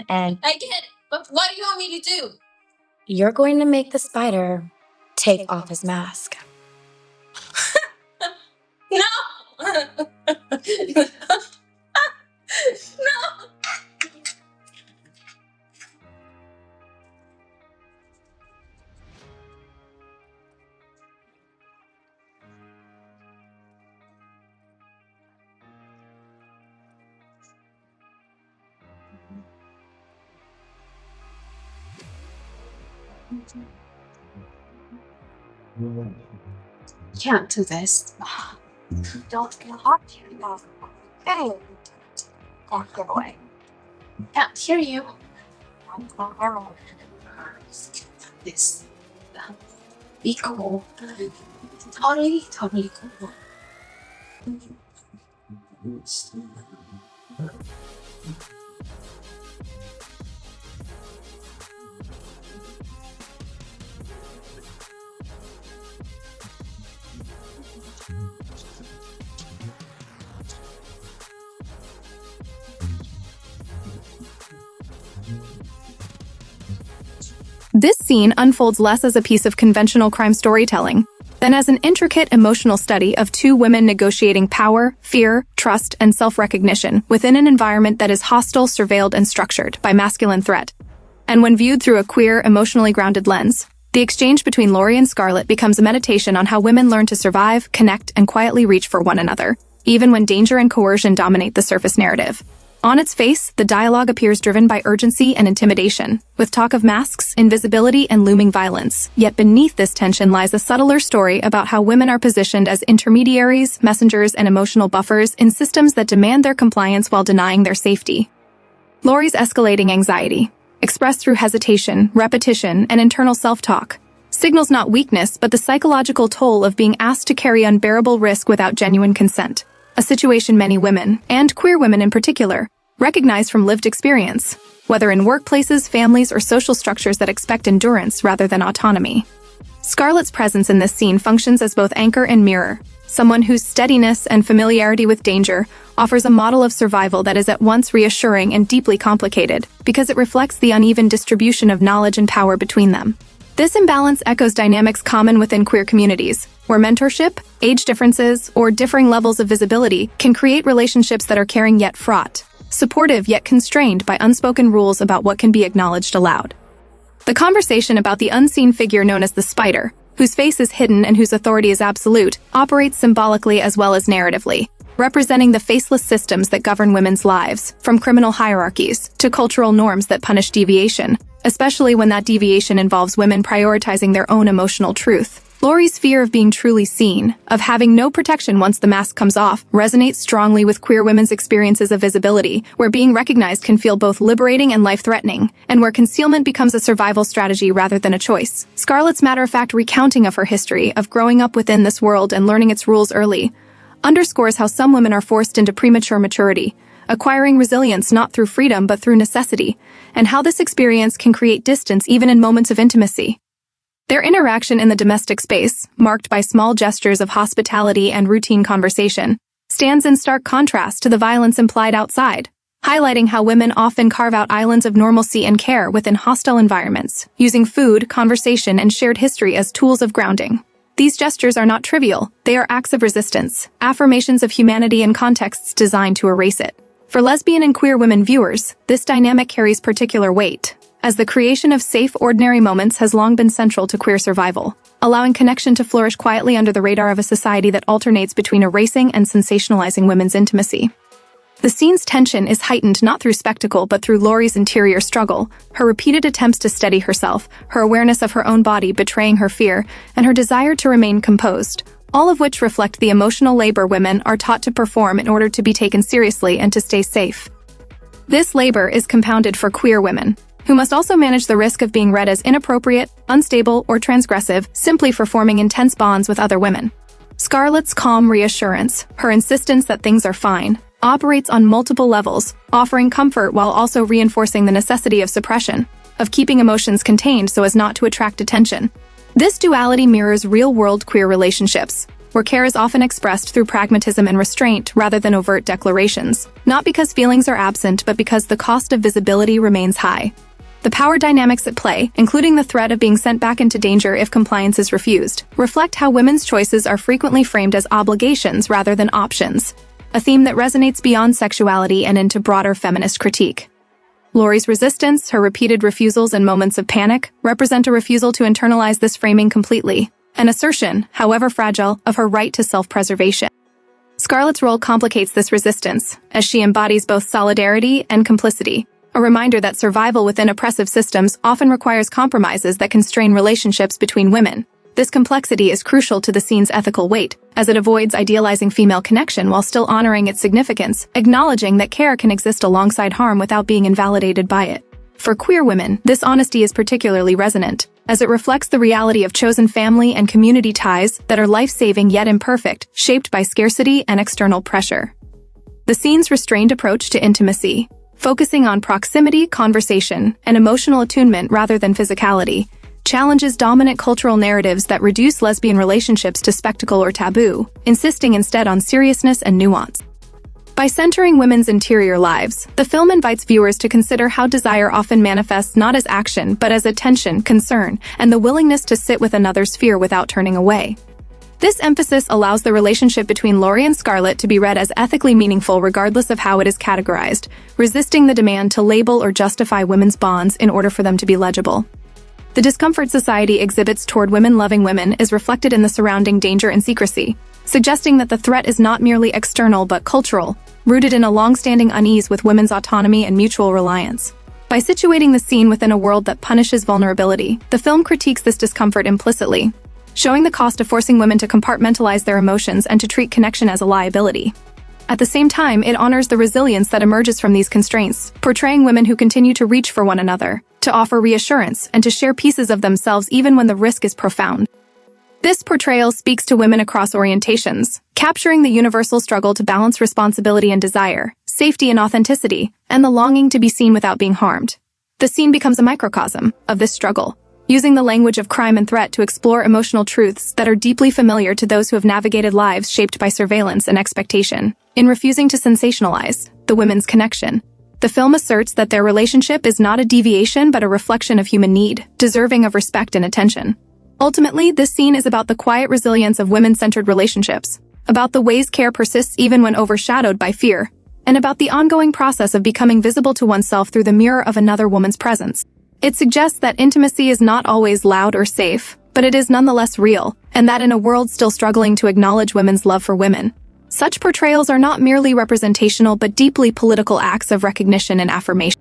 and I get it, but what do you want me to do? you're going to make the spider take off his mask. No! No! Can't do this. Don't get hot here. Hey, don't give away. Can't hear you. This. Be cool. Totally cool. This scene unfolds less as a piece of conventional crime storytelling than as an intricate emotional study of two women negotiating power, fear, trust, and self-recognition within an environment that is hostile, surveilled, and structured by masculine threat. And when viewed through a queer, emotionally grounded lens, the exchange between Laurie and Scarlett becomes a meditation on how women learn to survive, connect, and quietly reach for one another, even when danger and coercion dominate the surface narrative. On its face, the dialogue appears driven by urgency and intimidation, with talk of masks, invisibility, and looming violence. Yet beneath this tension lies a subtler story about how women are positioned as intermediaries, messengers, and emotional buffers in systems that demand their compliance while denying their safety. Laurie's escalating anxiety, expressed through hesitation, repetition, and internal self-talk, signals not weakness but the psychological toll of being asked to carry unbearable risk without genuine consent, a situation many women, and queer women in particular, recognize from lived experience, whether in workplaces, families, or social structures that expect endurance rather than autonomy. Scarlett's presence in this scene functions as both anchor and mirror, someone whose steadiness and familiarity with danger offers a model of survival that is at once reassuring and deeply complicated, because it reflects the uneven distribution of knowledge and power between them. This imbalance echoes dynamics common within queer communities, where mentorship, age differences, or differing levels of visibility can create relationships that are caring yet fraught, supportive yet constrained by unspoken rules about what can be acknowledged aloud. The conversation about the unseen figure known as the spider, whose face is hidden and whose authority is absolute, operates symbolically as well as narratively, representing the faceless systems that govern women's lives, from criminal hierarchies to cultural norms that punish deviation, especially when that deviation involves women prioritizing their own emotional truth. Laurie's fear of being truly seen, of having no protection once the mask comes off, resonates strongly with queer women's experiences of visibility, where being recognized can feel both liberating and life-threatening, and where concealment becomes a survival strategy rather than a choice. Scarlett's matter-of-fact recounting of her history, of growing up within this world and learning its rules early, underscores how some women are forced into premature maturity, acquiring resilience not through freedom but through necessity, and how this experience can create distance even in moments of intimacy. Their interaction in the domestic space, marked by small gestures of hospitality and routine conversation, stands in stark contrast to the violence implied outside, highlighting how women often carve out islands of normalcy and care within hostile environments, using food, conversation, and shared history as tools of grounding. These gestures are not trivial, they are acts of resistance, affirmations of humanity in contexts designed to erase it. For lesbian and queer women viewers, this dynamic carries particular weight, as the creation of safe, ordinary moments has long been central to queer survival, allowing connection to flourish quietly under the radar of a society that alternates between erasing and sensationalizing women's intimacy. The scene's tension is heightened not through spectacle but through Laurie's interior struggle, her repeated attempts to steady herself, her awareness of her own body betraying her fear, and her desire to remain composed, all of which reflect the emotional labor women are taught to perform in order to be taken seriously and to stay safe. This labor is compounded for queer women, who must also manage the risk of being read as inappropriate, unstable, or transgressive simply for forming intense bonds with other women. Scarlett's calm reassurance, her insistence that things are fine, operates on multiple levels, offering comfort while also reinforcing the necessity of suppression, of keeping emotions contained so as not to attract attention. This duality mirrors real-world queer relationships, where care is often expressed through pragmatism and restraint rather than overt declarations, not because feelings are absent but because the cost of visibility remains high. The power dynamics at play, including the threat of being sent back into danger if compliance is refused, reflect how women's choices are frequently framed as obligations rather than options, a theme that resonates beyond sexuality and into broader feminist critique. Laurie's resistance, her repeated refusals and moments of panic, represent a refusal to internalize this framing completely, an assertion, however fragile, of her right to self-preservation. Scarlett's role complicates this resistance, as she embodies both solidarity and complicity, a reminder that survival within oppressive systems often requires compromises that constrain relationships between women. This complexity is crucial to the scene's ethical weight, as it avoids idealizing female connection while still honoring its significance, acknowledging that care can exist alongside harm without being invalidated by it. For queer women, this honesty is particularly resonant, as it reflects the reality of chosen family and community ties that are life-saving yet imperfect, shaped by scarcity and external pressure. The scene's restrained approach to intimacy, focusing on proximity, conversation, and emotional attunement rather than physicality, challenges dominant cultural narratives that reduce lesbian relationships to spectacle or taboo, insisting instead on seriousness and nuance. By centering women's interior lives, the film invites viewers to consider how desire often manifests not as action but as attention, concern, and the willingness to sit with another's fear without turning away. This emphasis allows the relationship between Laurie and Scarlett to be read as ethically meaningful regardless of how it is categorized, resisting the demand to label or justify women's bonds in order for them to be legible. The discomfort society exhibits toward women loving women is reflected in the surrounding danger and secrecy, suggesting that the threat is not merely external but cultural, rooted in a long-standing unease with women's autonomy and mutual reliance. By situating the scene within a world that punishes vulnerability, the film critiques this discomfort implicitly, showing the cost of forcing women to compartmentalize their emotions and to treat connection as a liability. At the same time, it honors the resilience that emerges from these constraints, portraying women who continue to reach for one another, to offer reassurance, and to share pieces of themselves even when the risk is profound. This portrayal speaks to women across orientations, capturing the universal struggle to balance responsibility and desire, safety and authenticity, and the longing to be seen without being harmed. The scene becomes a microcosm of this struggle, using the language of crime and threat to explore emotional truths that are deeply familiar to those who have navigated lives shaped by surveillance and expectation. In refusing to sensationalize the women's connection, the film asserts that their relationship is not a deviation but a reflection of human need, deserving of respect and attention. Ultimately, this scene is about the quiet resilience of women-centered relationships, about the ways care persists even when overshadowed by fear, and about the ongoing process of becoming visible to oneself through the mirror of another woman's presence. It suggests that intimacy is not always loud or safe, but it is nonetheless real, and that in a world still struggling to acknowledge women's love for women, such portrayals are not merely representational but deeply political acts of recognition and affirmation.